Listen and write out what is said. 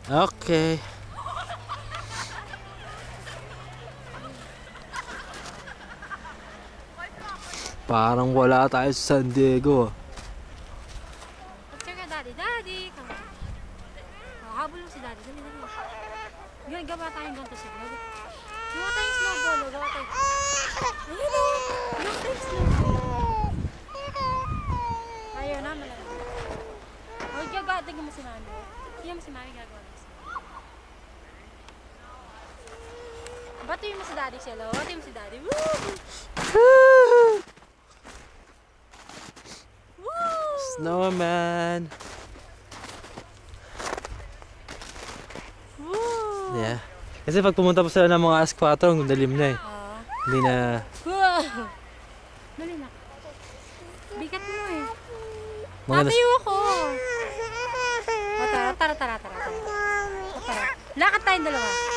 Okay. Parang wala tayo sa San Diego. Pagka ka, daddy, daddy. Habol mo si daddy. Dali, dali. Yun, gawa tayong ganito sa vlog. Gawa tayong snowball. Gawa tayong... Ayun o. Gawa tayong snowball. Ayaw na, malala. Huwag gagating mo si mami. Hindi mo si mami gagawa mo si mami. Batuin mo si daddy siya, lo. Batuin mo si daddy. Woo! Snowman. Woo! Yeah. Kasi pag pumunta pa sila ng mga alas 4, ang dalim na eh. Hindi na... Wow! Dali na. Bigat mo eh. Mga Tatayo ako. O, tara. Lakad tayong dalawa.